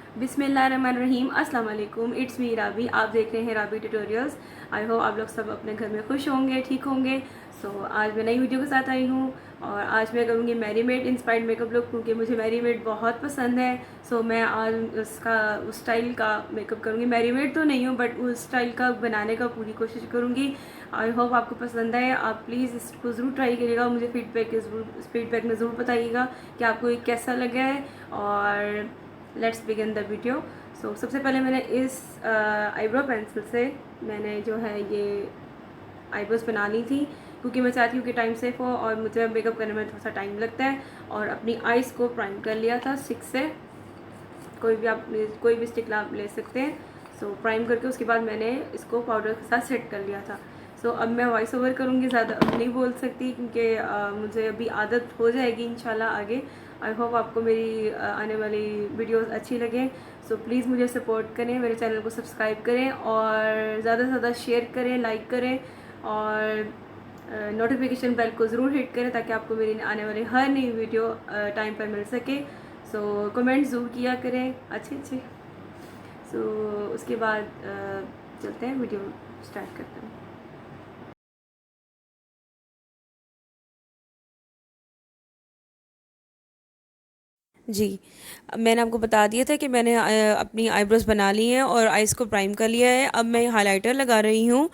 बिस्मिल्लाहिर्रहमानिर्रहीम। अस्सलाम वालेकुम। इट्स मी राबी। आप देख रहे हैं राबी ट्यूटोरियल्स। आई होप आप लोग सब अपने घर में खुश होंगे, ठीक होंगे। आज मैं नई वीडियो के साथ आई हूँ और आज मैं करूँगी मैरीमेड इंस्पायर्ड मेकअप लुक, क्योंकि मुझे मैरीमेड बहुत पसंद है। मैं आज उस स्टाइल का मेकअप करूँगी। मैरीमेड तो नहीं हूँ, बट उस स्टाइल का बनाने का पूरी कोशिश करूँगी। आई होप आपको पसंद आए। आप प्लीज़ इसको ज़रूर ट्राई करिएगा। मुझे फीडबैक में ज़रूर बताइएगा कि आपको ये कैसा लगा है। और लेट्स बिगिन द वीडियो। सबसे पहले मैंने इस आईब्रो पेंसिल से मैंने जो है ये आईब्रोज बना ली थी, क्योंकि मैं चाहती हूँ कि टाइम सेफ हो और मुझे मेकअप करने में थोड़ा सा टाइम लगता है। और अपनी आइज़ को प्राइम कर लिया था स्टिक से। कोई भी स्टिक आप ले सकते हैं। प्राइम करके उसके बाद मैंने इसको पाउडर के साथ सेट कर लिया था। अब मैं वॉइस ओवर करूँगी, ज़्यादा अब नहीं बोल सकती, क्योंकि मुझे अभी आदत हो जाएगी इंशाल्लाह आगे। आई होप आपको मेरी आने वाली वीडियोस अच्छी लगें। प्लीज़ मुझे सपोर्ट करें, मेरे चैनल को सब्सक्राइब करें और ज़्यादा से ज़्यादा शेयर करें, लाइक करें और नोटिफिकेशन बेल को ज़रूर हिट करें, ताकि आपको मेरी आने वाली हर नई वीडियो टाइम पर मिल सके। कमेंट ज़रूर किया करें अच्छे अच्छे। उसके बाद चलते हैं, वीडियो स्टार्ट करते हैं। जी, मैंने आपको बता दिया था कि मैंने अपनी आईब्रोज बना ली हैं और आइज़ को प्राइम कर लिया है। अब मैं हाइलाइटर लगा रही हूँ,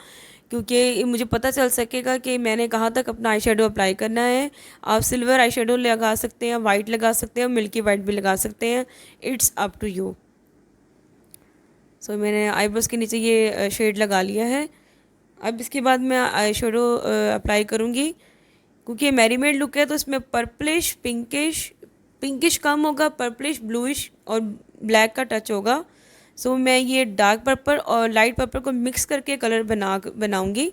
क्योंकि मुझे पता चल सकेगा कि मैंने कहाँ तक अपना आई शेडो अप्लाई करना है। आप सिल्वर आई शेडो लगा सकते हैं, वाइट लगा सकते हैं, मिल्की वाइट भी लगा सकते हैं। It's up to you. मैंने आईब्रोज के नीचे ये शेड लगा लिया है। अब इसके बाद मैं आई शेडो अप्लाई करूँगी, क्योंकि मैरीमेड लुक है तो इसमें पर्पलिश पिंकिश, पिंकिश कम होगा, पर्पलिश ब्लूइश और ब्लैक का टच होगा। मैं ये डार्क पर्पल और लाइट पर्पल को मिक्स करके कलर बनाऊंगी।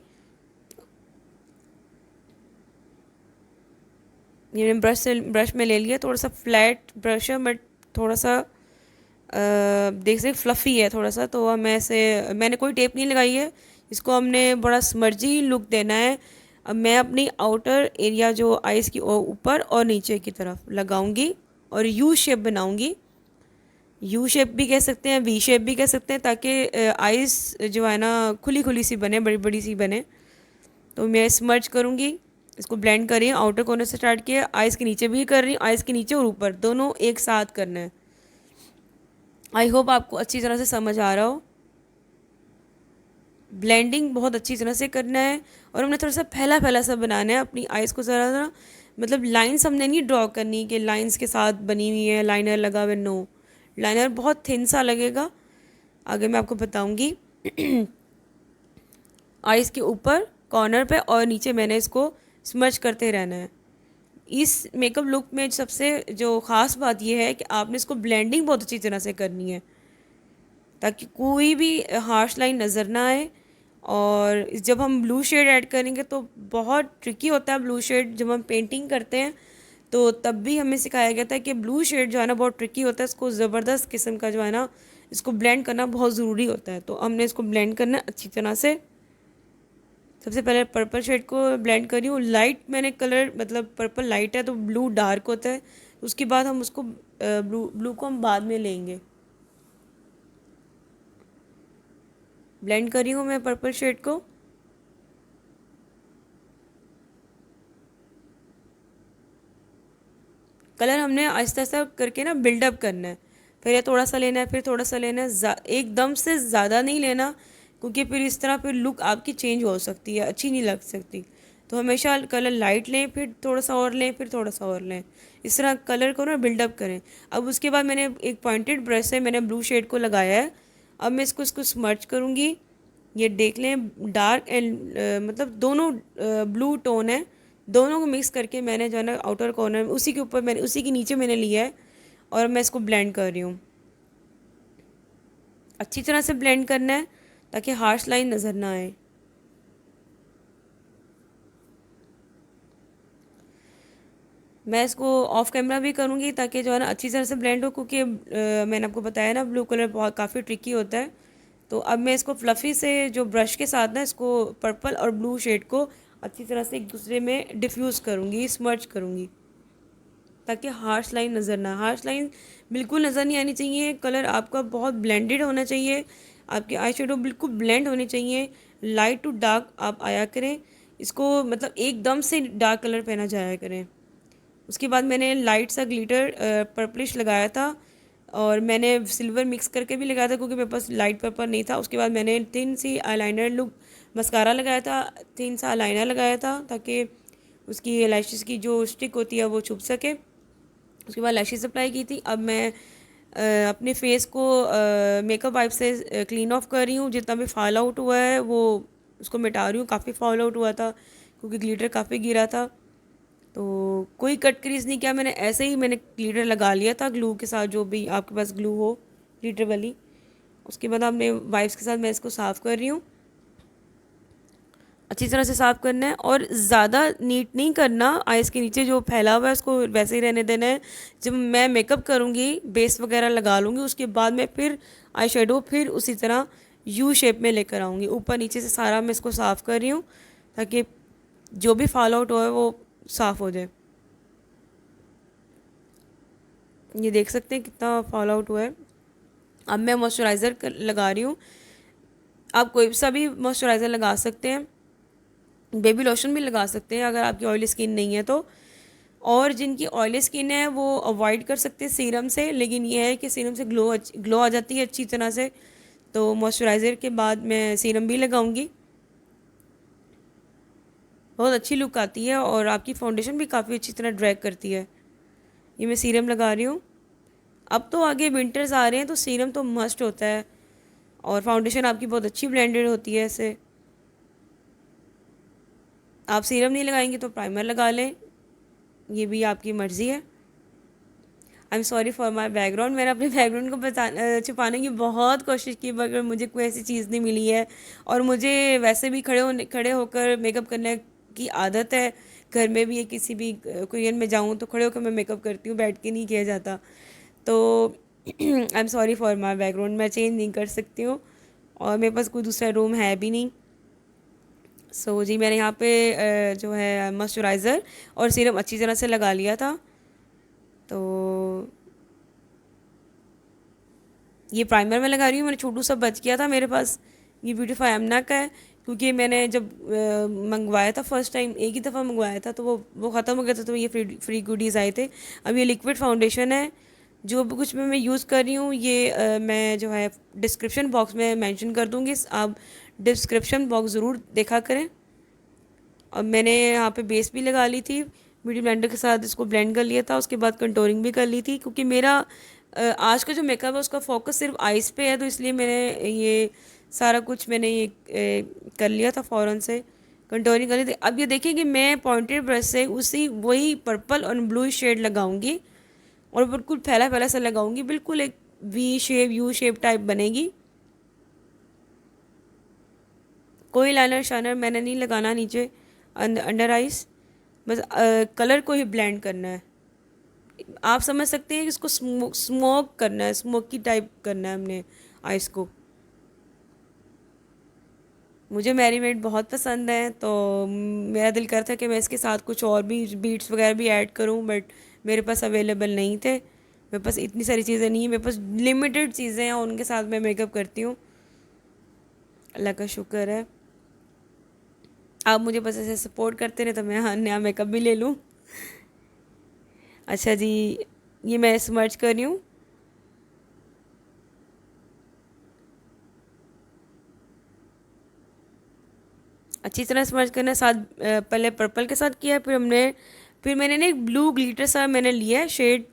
ये मैंने ब्रश में ले लिया, थोड़ा सा फ्लैट ब्रश है, बट थोड़ा सा देख सकते फ्लफ़ी है थोड़ा सा। मैंने कोई टेप नहीं लगाई है, इसको हमने बड़ा स्मर्जी लुक देना है। अब मैं अपनी आउटर एरिया जो आइज़ की ऊपर और नीचे की तरफ लगाऊंगी और यू शेप बनाऊंगी। यू शेप भी कह सकते हैं, वी शेप भी कह सकते हैं, ताकि आइज़ जो है ना खुली खुली सी बने, बड़ी बड़ी सी बने। मैं स्मर्ज करूँगी, इसको ब्लेंड कर रही हूँ। आउटर कॉर्नर से स्टार्ट किया, आइज़ के नीचे भी कर रही हूँ, आइज़ के नीचे और ऊपर दोनों एक साथ करना है। आई होप आपको अच्छी तरह से समझ आ रहा हो। ब्लेंडिंग बहुत अच्छी तरह से करना है और हमने थोड़ा सा फैला फैला सा बनाना है अपनी आइज़ को। ज़रा ज़रा मतलब लाइंस हमने नहीं ड्रॉ करनी कि लाइंस के साथ बनी हुई है, लाइनर लगा हुआ। नो, लाइनर बहुत थिन सा लगेगा, आगे मैं आपको बताऊंगी। आइज़ के ऊपर कॉर्नर पे और नीचे मैंने इसको स्मर्च करते रहना है। इस मेकअप लुक में सबसे जो ख़ास बात यह है कि आपने इसको ब्लेंडिंग बहुत अच्छी तरह से करनी है, ताकि कोई भी हार्श लाइन नज़र ना आए। और जब हम ब्लू शेड ऐड करेंगे तो बहुत ट्रिकी होता है ब्लू शेड। जब हम पेंटिंग करते हैं तो तब भी हमें सिखाया गया था कि ब्लू शेड जो है ना बहुत ट्रिकी होता है, इसको ज़बरदस्त किस्म का जो है ना इसको ब्लेंड करना बहुत ज़रूरी होता है। तो हमने इसको ब्लेंड करना अच्छी तरह से। सबसे पहले पर्पल शेड को ब्लेंड करी हूँ। लाइट मैंने कलर मतलब पर्पल लाइट है तो ब्लू डार्क होता है, उसके बाद हम उसको ब्लू को हम बाद में लेंगे। ब्लेंड करी हूँ मैं पर्पल शेड को। कलर हमने आहिस्ता आहिस्ता करके ना बिल्डअप करना है। फिर ये थोड़ा सा लेना है, फिर थोड़ा सा लेना है, एकदम से ज़्यादा नहीं लेना, क्योंकि फिर इस तरह फिर लुक आपकी चेंज हो सकती है, अच्छी नहीं लग सकती। तो हमेशा कलर लाइट लें, फिर थोड़ा सा और लें, फिर थोड़ा सा और लें। इस तरह कलर को ना बिल्डअप करें। अब उसके बाद मैंने एक पॉइंटेड ब्रश से मैंने ब्लू शेड को लगाया है। अब मैं इसको स्मर्च करूँगी। ये देख लें डार्क एंड मतलब दोनों ब्लू टोन है, दोनों को मिक्स करके मैंने जो है ना आउटर कॉर्नर में उसी के ऊपर मैंने उसी के नीचे मैंने लिया है और मैं इसको ब्लेंड कर रही हूँ। अच्छी तरह से ब्लेंड करना है ताकि हार्श लाइन नज़र ना आए। मैं इसको ऑफ कैमरा भी करूँगी ताकि जो है ना अच्छी तरह से ब्लेंड हो, क्योंकि मैंने आपको बताया ना ब्लू कलर बहुत काफ़ी ट्रिकी होता है। तो अब मैं इसको फ्लफ़ी से जो ब्रश के साथ ना इसको पर्पल और ब्लू शेड को अच्छी तरह से एक दूसरे में डिफ्यूज़ करूँगी, स्मर्च करूँगी। ताकि हार्श लाइन नज़र ना, हार्श लाइन बिल्कुल नज़र नहीं आनी चाहिए। कलर आपका बहुत ब्लेंडेड होना चाहिए, आपके आई शेडो बिल्कुल ब्लेंड होने चाहिए। लाइट टू डार्क आप आया करें, इसको मतलब एकदम से डार्क कलर पहना जाया करें। उसके बाद मैंने लाइट सा ग्लिटर पर्पलिश लगाया था, और मैंने सिल्वर मिक्स करके भी लगाया था क्योंकि मेरे पास लाइट पर्पल नहीं था। उसके बाद मैंने थिन सी आईलाइनर लुक मस्कारा लगाया था, थिन सा आईलाइनर लगाया था ताकि उसकी लैशेस की जो स्टिक होती है वो छुप सके। उसके बाद लैशेस अप्लाई की थी। अब मैं अपने फेस को मेकअप वाइप से क्लीन ऑफ कर रही हूँ। जितना भी फॉल आउट हुआ है वो उसको मिटा रही हूँ। काफ़ी फॉल आउट हुआ था क्योंकि ग्लिटर काफ़ी गिरा था, तो कोई कट क्रीज नहीं किया मैंने, ऐसे ही मैंने ग्लिटर लगा लिया था ग्लू के साथ, जो भी आपके पास ग्लू हो ग्लिटर वाली। उसके बाद आपने वाइप्स के साथ मैं इसको साफ़ कर रही हूँ। अच्छी तरह से साफ़ करना है और ज़्यादा नीट नहीं करना। आइज़ के नीचे जो फैला हुआ है उसको वैसे ही रहने देना है। जब मैं मेकअप करूँगी, बेस वगैरह लगा लूँगी, उसके बाद मैं फिर आई शेडो फिर उसी तरह यू शेप में लेकर आऊँगी। ऊपर नीचे से सारा मैं इसको साफ़ कर रही हूँ ताकि जो भी फॉल आउट हुआ है वो साफ़ हो जाए। ये देख सकते हैं कितना फॉल आउट हुआ है। अब मैं मॉइस्चराइज़र लगा रही हूँ। आप कोई सा भी मॉइस्चराइज़र लगा सकते हैं, बेबी लोशन भी लगा सकते हैं अगर आपकी ऑयली स्किन नहीं है तो। और जिनकी ऑयली स्किन है वो अवॉइड कर सकते हैं सीरम से, लेकिन ये है कि सीरम से ग्लो आ जाती है अच्छी तरह से। तो मॉइस्चराइज़र के बाद मैं सीरम भी लगाऊंगी, बहुत अच्छी लुक आती है और आपकी फाउंडेशन भी काफ़ी अच्छी तरह ड्रैग करती है। ये मैं सीरम लगा रही हूँ। अब तो आगे विंटर्स आ रहे हैं तो सीरम तो मस्ट होता है, और फाउंडेशन आपकी बहुत अच्छी ब्लेंडेड होती है ऐसे। आप सीरम नहीं लगाएंगे तो प्राइमर लगा लें, ये भी आपकी मर्ज़ी है। I am sorry for my background. मैंने अपने बैकग्राउंड को छुपाने की बहुत कोशिश की मगर मुझे कोई ऐसी चीज़ नहीं मिली है। और मुझे वैसे भी खड़े होकर मेकअप करने की आदत है। घर में भी किसी भी कुरियन में जाऊँ तो खड़े होकर मैं मेकअप करती हूँ, बैठ के नहीं किया जाता। तो I am sorry for my background, मैं चेंज नहीं कर सकती हूँ और मेरे पास कोई दूसरा रूम है भी नहीं। सो जी मैंने यहाँ पे जो है मॉइस्चराइज़र और सीरम अच्छी तरह से लगा लिया था। तो ये प्राइमर मैं लगा रही हूँ। मैंने छोटू सा बच गया था मेरे पास, ये ब्यूटीफाई एमना का है क्योंकि मैंने जब मंगवाया था फर्स्ट टाइम, एक ही दफ़ा मंगवाया था तो वो ख़त्म हो गया था, तो ये फ्री गुडीज़ आए थे। अब ये लिक्विड फाउंडेशन है, जो भी कुछ मैं यूज़ कर रही हूँ ये मैं जो है डिस्क्रिप्शन बॉक्स में मेंशन कर दूँगी, आप डिस्क्रिप्शन बॉक्स ज़रूर देखा करें। अब मैंने यहाँ पे बेस भी लगा ली थी, ब्यूटी ब्लेंडर के साथ इसको ब्लेंड कर लिया था। उसके बाद कंटोरिंग भी कर ली थी क्योंकि मेरा आज का जो मेकअप है उसका फोकस सिर्फ आइज़ पे है, तो इसलिए मैंने ये सारा कुछ मैंने ये कर लिया था फ़ौरन से, कंटोरिंग कर ली थी। अब ये देखिए कि मैं पॉइंटेड ब्रश से उसी वही पर्पल और ब्लू शेड लगाऊंगी और बिल्कुल फैला फैला सा लगाऊंगी, बिल्कुल एक V shape U shape type बनेगी। कोई लाइनर शाइनर मैंने नहीं लगाना नीचे अंडर आइज, बस कलर को ही ब्लेंड करना है। आप समझ सकते हैं कि इसको स्मोक करना है, स्मोकी टाइप करना है हमने आइस को। मुझे मैरीमेड बहुत पसंद है तो मेरा दिल करता है कि मैं इसके साथ कुछ और भी बीट्स वगैरह भी ऐड करूं, बट मेरे पास अवेलेबल नहीं थे। मेरे पास इतनी सारी चीज़ें नहीं है, मेरे पास लिमिटेड चीज़ें हैं, उनके साथ मैं मेकअप करती हूँ। अल्लाह का शुक्र है, आप मुझे बस ऐसे सपोर्ट करते रहे तो मैं हाँ नया मेकअप भी ले लूँ। अच्छा जी, ये मैं स्मर्च कर रही हूँ। अच्छी तरह स्मर्च करना, साथ पहले पर्पल के साथ किया, फिर मैंने ना एक ब्लू ग्लिटर सा मैंने लिया है शेड,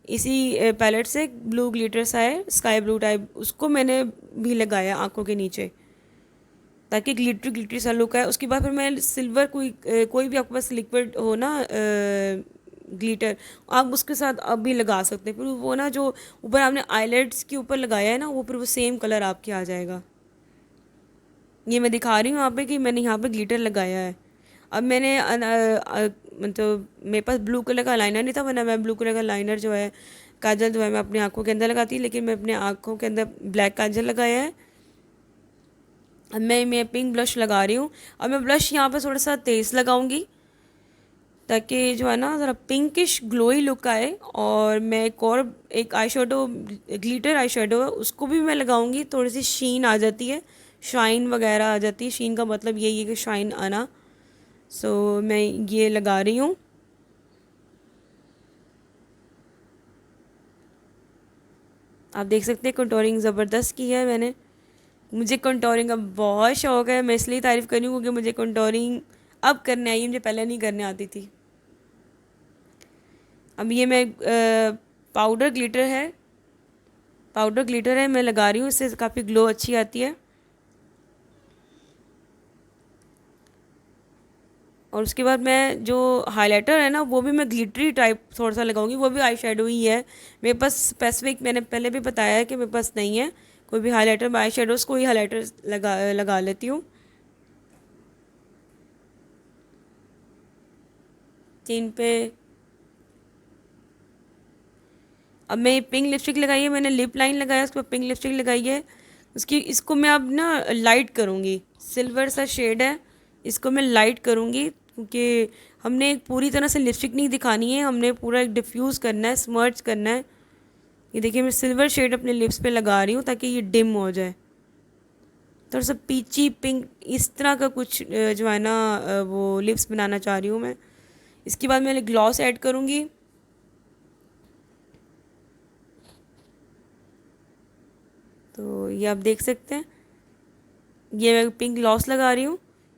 इसी पैलेट से ब्लू ग्लिटर सा है स्काई ब्लू टाइप, उसको मैंने भी लगाया आंखों के नीचे ताकि ग्लिटर ग्लिटर सा लुक है। उसके बाद फिर मैं सिल्वर कोई भी आपके पास लिक्विड हो ना ग्लिटर, आप उसके साथ अब भी लगा सकते हैं। फिर वो ना जो ऊपर आपने आईलेट्स के ऊपर लगाया है ना, वो फिर वो सेम कलर आपके आ जाएगा। ये मैं दिखा रही हूँ यहाँ पे कि मैंने यहाँ पे ग्लिटर लगाया है। अब मैंने मतलब मेरे पास ब्लू कलर का लाइनर नहीं था, वरना मैं ब्लू कलर का लाइनर जो है काजल जो है मैं अपनी आँखों के अंदर लगाती, लेकिन मैं अपने आँखों के अंदर ब्लैक काजल लगाया है। अब मैं पिंक ब्लश लगा रही हूँ। अब मैं ब्लश यहाँ पर थोड़ा सा तेज़ लगाऊंगी ताकि जो है ना ज़रा पिंकिश ग्लोई लुक आए। और मैं एक eye shadow, glitter eye shadow है, उसको भी मैं लगाऊंगी। थोड़ी सी शीन आ जाती है, शाइन वगैरह आ जाती है। शीन का मतलब यही है कि शाइन आना। सो मैं ये लगा रही हूँ। आप देख सकते हैं कंटोरिंग ज़बरदस्त की है मैंने। मुझे कंटोरिंग का बहुत शौक है, मैं इसलिए तारीफ़ कर रही हूँ क्योंकि मुझे कंटोरिंग अब करने आई है, मुझे पहले नहीं करने आती थी। अब ये मैं पाउडर ग्लिटर है, पाउडर ग्लिटर है मैं लगा रही हूँ, इससे काफ़ी ग्लो अच्छी आती है। और उसके बाद मैं जो हाइलाइटर है ना वो भी मैं ग्लिटरी टाइप थोड़ा सा लगाऊंगी, वो भी आई शेडो ही है मेरे पास। स्पेसिफिक मैंने पहले भी बताया है कि मेरे पास नहीं है कोई भी हाइलाइटर। मैं आई शेडोज़ को ही हाइलाइटर लगा लेती हूँ चिन पे। अब मैं पिंक लिपस्टिक लगाई है, मैंने लिप लाइन लगाया, उसके बाद पिंक लिपस्टिक लगाई है। उसकी इसको मैं अब ना लाइट करूँगी, सिल्वर सा शेड है, इसको मैं लाइट करूँगी क्योंकि हमने एक पूरी तरह से लिपस्टिक नहीं दिखानी है, हमने पूरा एक डिफ्यूज़ करना है, स्मर्च करना है। ये देखिए मैं सिल्वर शेड अपने लिप्स पे लगा रही हूँ ताकि ये डिम हो जाए। थोड़ा सा पीची पिंक इस तरह का कुछ जो है ना वो लिप्स बनाना चाह रही हूँ मैं। इसके बाद मैं ग्लॉस ऐड करूँगी। तो ये आप देख सकते हैं, ये मैं पिंक ग्लॉस लगा रही हूँ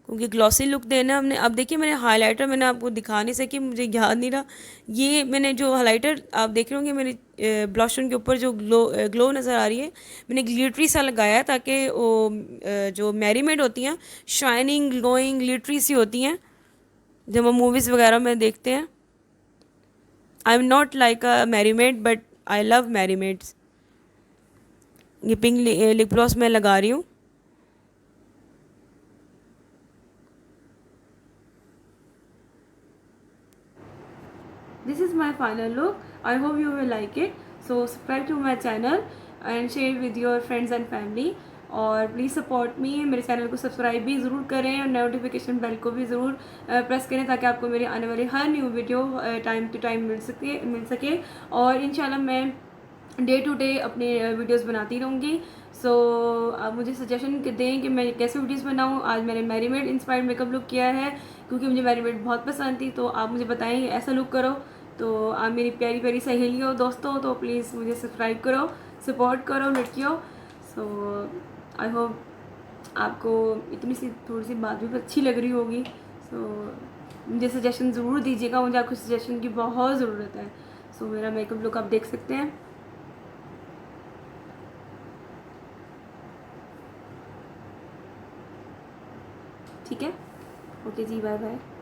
क्योंकि ग्लॉसी लुक देना है हमने। अब देखिए मैंने हाइलाइटर मैंने आपको दिखा नहीं सकी, मुझे याद नहीं रहा। ये मैंने जो हाइलाइटर आप देख रहे होंगे मेरे ब्लश ऑन के ऊपर जो ग्लो नज़र आ रही है, मैंने ग्लिटरी सा लगाया है ताकि वो जो मैरीमेड होती हैं शाइनिंग ग्लोइंग ग्लिटरी सी होती हैं जब हम मूवीज़ वगैरह में देखते हैं। I am not like a mermaid but I love mermaids. ये पिंक लिप ग्लॉस मैं लगा रही हूँ। This is my final look. I hope you will like it. So subscribe to my channel and share with your friends and family. और please support me, मेरे channel को subscribe भी ज़रूर करें और नोटिफिकेशन बेल को भी ज़रूर प्रेस करें ताकि आपको मेरे आने वाली हर new video time to time मिल सके। और इंशाल्लाह मैं डे टू डे अपने वीडियोस बनाती रहूँगी। सो आप मुझे सजेशन दें कि मैं कैसे वीडियोस बनाऊँ। आज मैंने मैरीमेड इंस्पायर्ड मेकअप लुक किया है क्योंकि मुझे मैरीमेड बहुत पसंद थी, तो आप मुझे बताएं ऐसा लुक करो। तो आप मेरी प्यारी प्यारी सहेली हो, दोस्तों, तो प्लीज़ मुझे सब्सक्राइब करो, सपोर्ट करो लड़कियों। सो आई होप आपको इतनी सी थोड़ी सी बात भी अच्छी लग रही होगी। सो मुझे सजेशन ज़रूर दीजिएगा, मुझे आपको सजेशन की बहुत ज़रूरत है। सो मेरा मेकअप लुक आप देख सकते हैं। ठीक है, ओके जी, बाय बाय।